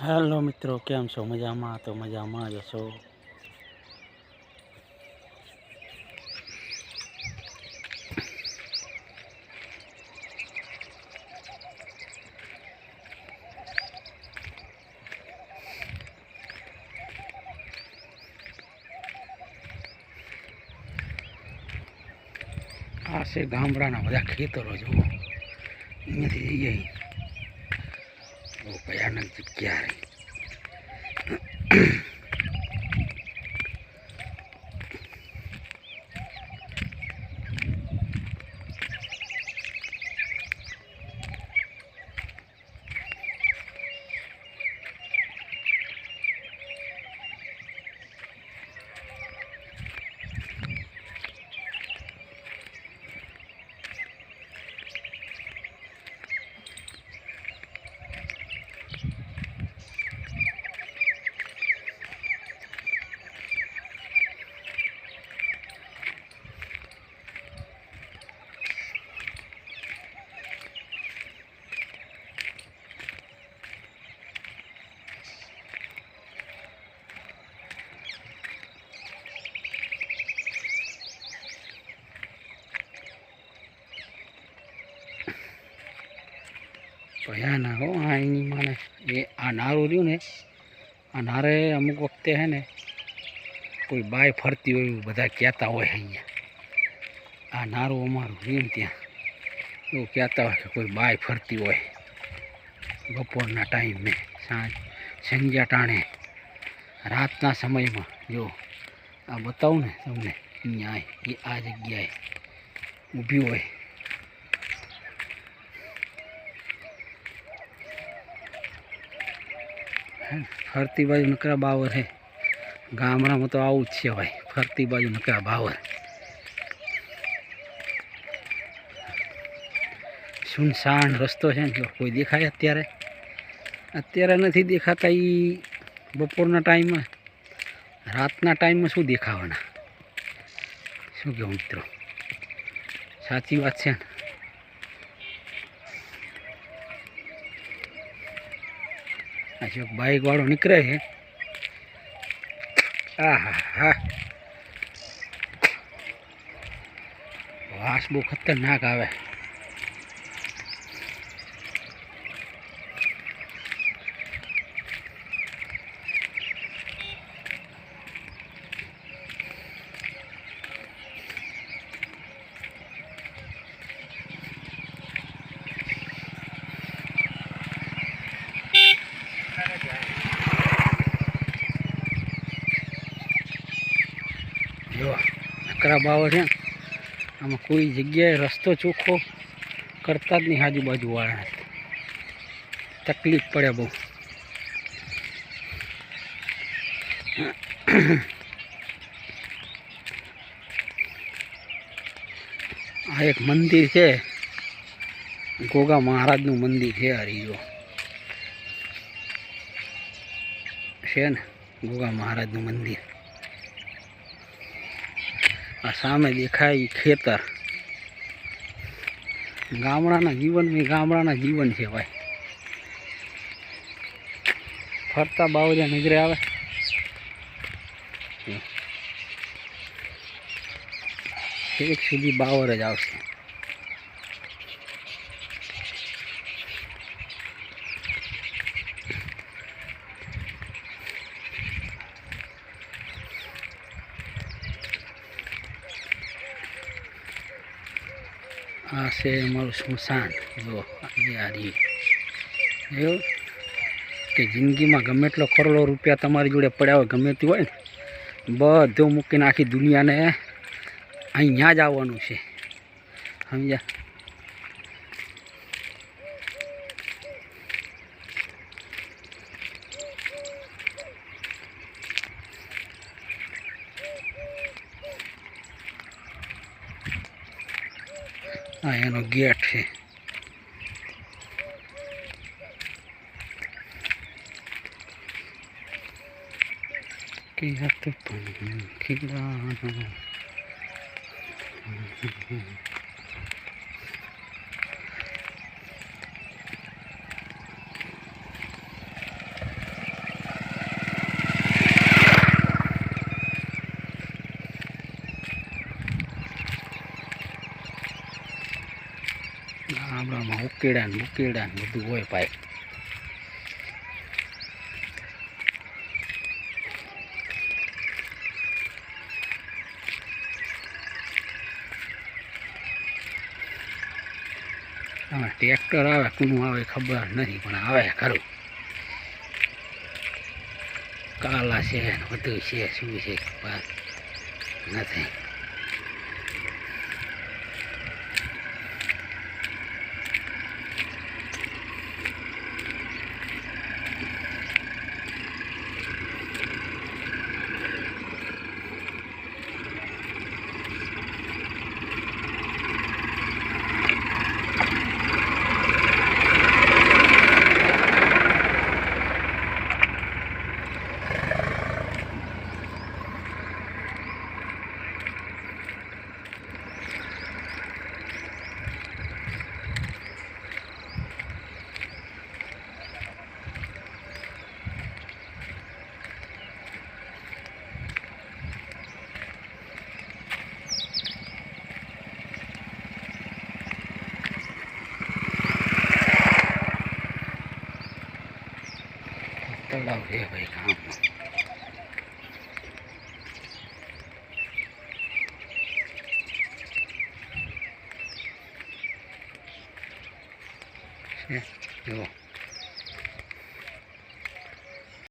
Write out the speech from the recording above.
Hello મિત્રો, કેમ છો? મજામાં? તો મજામાં જ છો. આ છે ગામડાના બધા ખેતરો જુઓ. અહીંયાથી જઈએ બહુ ભયાનક જગ્યા. ભયાનક હો અહીંની માને એ આ નારું રહ્યું ને, આ નારે અમુક વખતે હે ને કોઈ બાય ફરતી હોય એવું બધા કહેતા હોય. અહીંયા આ નારું અમારું રહ્યું ત્યાં એવું કહેતા હોય કે કોઈ બાય ફરતી હોય બપોરના ટાઈમે, સંજ્યા ટાણે, રાતના સમયમાં. જો આ બતાવું ને તમને, અહીંયા એ આ જગ્યાએ ઊભી હોય. ફરતી બાજુ નકરા બાવર છે. ગામડામાં તો આવું જ છે ભાઈ, ફરતી બાજુ નકરા બાવર. સુનસાન રસ્તો છે ને, જો કોઈ દેખાય અત્યારે નથી દેખાતા. એ બપોરના ટાઈમમાં, રાતના ટાઈમમાં શું દેખાવાના? શું કહું મિત્રો, સાચી વાત છે ને? જો બાઇક વાળો નીકળે છે. હા હા, વાસ બહુ ખતરનાક આવે. જો નકરા બાવર છે, આમાં કોઈ જગ્યાએ રસ્તો ચોખ્ખો કરતા જ નહીં. આજુબાજુવાળાને તકલીફ પડે બહુ. આ એક મંદિર છે, ગોગા મહારાજનું મંદિર છે. હરિયો છે ને, ગોગા મહારાજનું મંદિર. આ સામે દેખાય ખેતર. ગામડાના જીવન છે ભાઈ. ફરતા બાવરિયા નજરે આવે. એક સુધી બાવર જ આવશે. આ છે અમારું સ્મશાન. જો એવું કે જિંદગીમાં ગમે એટલો કરોડો રૂપિયા તમારી જોડે પડ્યા હોય, ગમે તે હોય ને, બધું મૂકીને આખી દુનિયાને અહીંયા જ આવવાનું છે. સમજ્યા? આ એનો ગેટ છે. કે હાથ પણ ખીલાનો ઉકેડા ને બધું હોય ભાઈ. હા, ટ્રેક્ટર આવે કોનું આવે ખબર નથી પણ આવે ખરું. કાલા છે ને બધું છે, શું છે ખબર નથી. તળાવ છે ભાઈ ગામમાં. છે જો